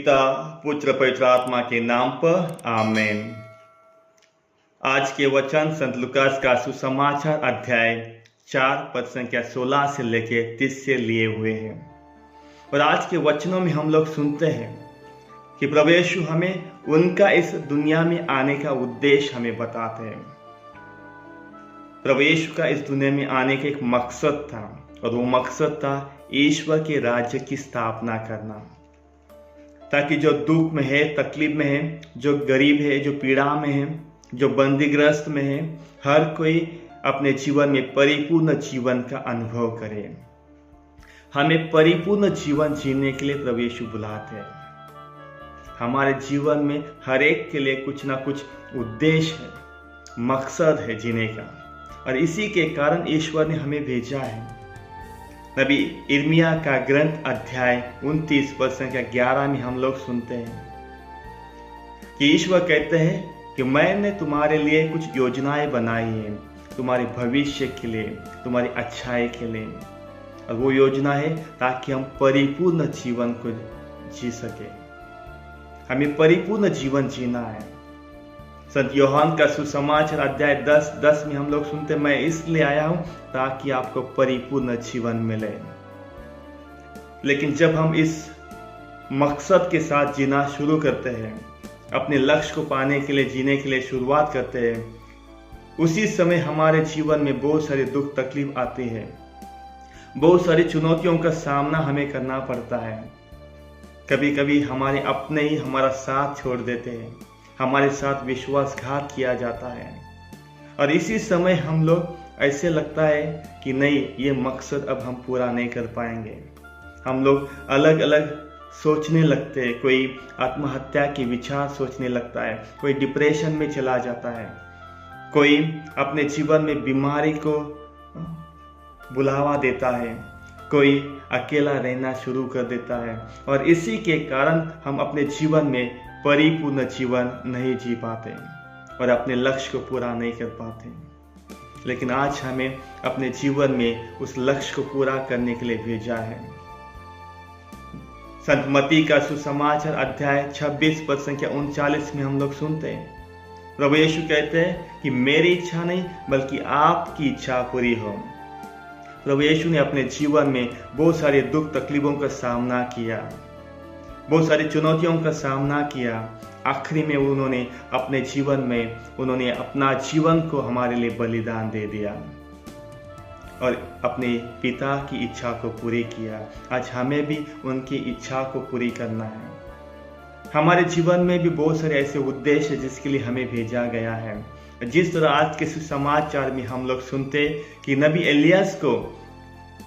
पिता पुत्र पवित्र आत्मा के नाम पर आमेन। आज के वचन संत लूकास का सुसमाचार अध्याय 4 पद संख्या 16 से लेके 30 से लिए हुए हैं। और आज के वचनों में हम लोग सुनते हैं कि प्रभु यीशु हमें उनका इस दुनिया में आने का उद्देश्य हमें बताते हैं। प्रभु यीशु का इस दुनिया में आने का एक मकसद था और वो मकसद था ईश्वर के राज्य की स्थापना करना, ताकि जो दुख में है, तकलीफ में है, जो गरीब है, जो पीड़ा में है, जो बंदीग्रस्त में है, हर कोई अपने जीवन में परिपूर्ण जीवन का अनुभव करे। हमें परिपूर्ण जीवन जीने के लिए प्रभु यीशु बुलाते हैं। हमारे जीवन में हर एक के लिए कुछ ना कुछ उद्देश्य है, मकसद है जीने का, और इसी के कारण ईश्वर ने हमें भेजा है। नबी यिर्मयाह का ग्रंथ अध्याय 29 पद संख्या 11 में हम लोग सुनते हैं कि ईश्वर कहते हैं कि मैंने तुम्हारे लिए कुछ योजनाएं बनाई हैं, तुम्हारे भविष्य के लिए, तुम्हारी अच्छाई के लिए। और वो योजना है ताकि हम परिपूर्ण जीवन को जी सके। हमें परिपूर्ण जीवन जीना है। संत यूहन्ना का सुसमाचार अध्याय 10 में हम लोग सुनते, मैं इसलिए आया हूं ताकि आपको परिपूर्ण जीवन मिले। लेकिन जब हम इस मकसद के साथ जीना शुरू करते हैं, अपने लक्ष्य को पाने के लिए जीने के लिए शुरुआत करते हैं, उसी समय हमारे जीवन में बहुत सारे दुख तकलीफ आती है, बहुत सारी चुनौतियों का सामना हमें करना पड़ता है। कभी कभी हमारे अपने ही हमारा साथ छोड़ देते हैं, हमारे साथ विश्वासघात किया जाता है, और इसी समय हम लोग ऐसे लगता है कि नहीं, ये मकसद अब हम पूरा नहीं कर पाएंगे। हम लोग अलग अलग सोचने लगते हैं। कोई आत्महत्या के विचार सोचने लगता है, कोई डिप्रेशन में चला जाता है, कोई अपने जीवन में बीमारी को बुलावा देता है, कोई अकेला रहना शुरू कर देता है, और इसी के कारण हम अपने जीवन में परिपूर्ण जीवन नहीं जी पाते और अपने लक्ष्य को पूरा नहीं कर पाते। लेकिन आज हमें अपने जीवन में उस लक्ष्य को पूरा करने के लिए भेजा है। संत मत्ती का सुसमाचार अध्याय 26 पद संख्या 39 में हम लोग सुनते हैं, प्रभु यीशु कहते हैं कि मेरी इच्छा नहीं बल्कि आपकी इच्छा पूरी हो। प्रभु यीशु ने अपने जीवन में बहुत सारे दुख तकलीफों का सामना किया, बहुत सारी चुनौतियों का सामना किया। आखिरी में उन्होंने अपने जीवन में उन्होंने अपना जीवन को हमारे लिए बलिदान दे दिया और अपने पिता की इच्छा को पूरी किया। आज हमें भी उनकी इच्छा को पूरी करना है। हमारे जीवन में भी बहुत सारे ऐसे उद्देश्य हैं जिसके लिए हमें भेजा गया है। जिस तरह आज के सुसमाचार में हम लोग सुनते कि नबी एलियास को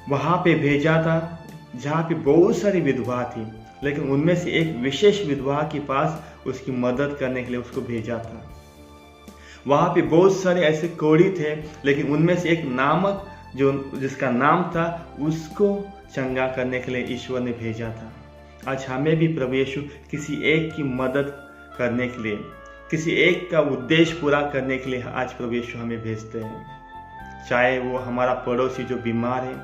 वहां पे भेजा था जहाँ पे बहुत सारी विधवा थी, लेकिन उनमें से एक विशेष विधवा के पास उसकी मदद करने के लिए उसको भेजा था। वहां पे बहुत सारे ऐसे कोढ़ी थे, लेकिन उनमें से एक नामक जिसका नाम था, उसको चंगा करने के लिए ईश्वर ने भेजा था। आज हमें भी प्रभु यीशु किसी एक की मदद करने के लिए, किसी एक का उद्देश्य पूरा करने के लिए आज प्रभु यीशु हमें भेजते हैं। चाहे वो हमारा पड़ोसी जो बीमार है,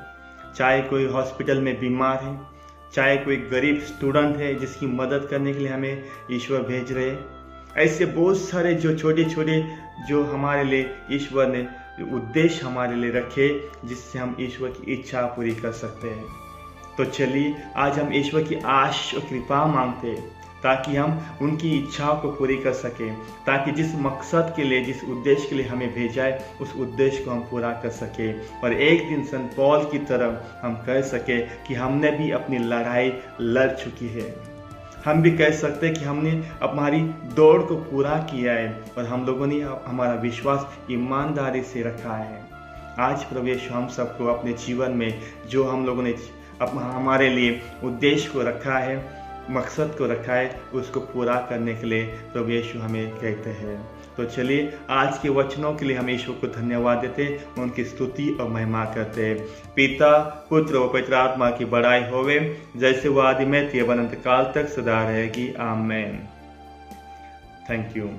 चाहे कोई हॉस्पिटल में बीमार है, चाहे कोई गरीब स्टूडेंट है जिसकी मदद करने के लिए हमें ईश्वर भेज रहे हैं। ऐसे बहुत सारे जो छोटे छोटे जो हमारे लिए ईश्वर ने उद्देश्य हमारे लिए रखे, जिससे हम ईश्वर की इच्छा पूरी कर सकते हैं। तो चलिए आज हम ईश्वर की आशीष और कृपा मांगते हैं ताकि हम उनकी इच्छाओं को पूरी कर सकें, ताकि जिस मकसद के लिए, जिस उद्देश्य के लिए हमें भेजा है, उस उद्देश्य को हम पूरा कर सकें। और एक दिन संत पौल की तरह हम कह सके कि हमने भी अपनी लड़ाई लड़ चुकी है। हम भी कह सकते हैं कि हमने हमारी दौड़ को पूरा किया है और हम लोगों ने हमारा विश्वास ईमानदारी से रखा है। आज प्रभु यीशु हम सबको अपने जीवन में जो हम लोगों ने हमारे लिए उद्देश्य को रखा है, मकसद को रखा है, उसको पूरा करने के लिए प्रभु यीशु हमें कहते हैं। तो चलिए आज के वचनों के लिए हम ईश्वर को धन्यवाद देते, उनकी स्तुति और महिमा करते हैं। पिता पुत्र और पवित्र आत्मा की बड़ाई होवे, जैसे वो आदि में थी, अनंत काल तक सदा रहेगी। आमेन। Thank you.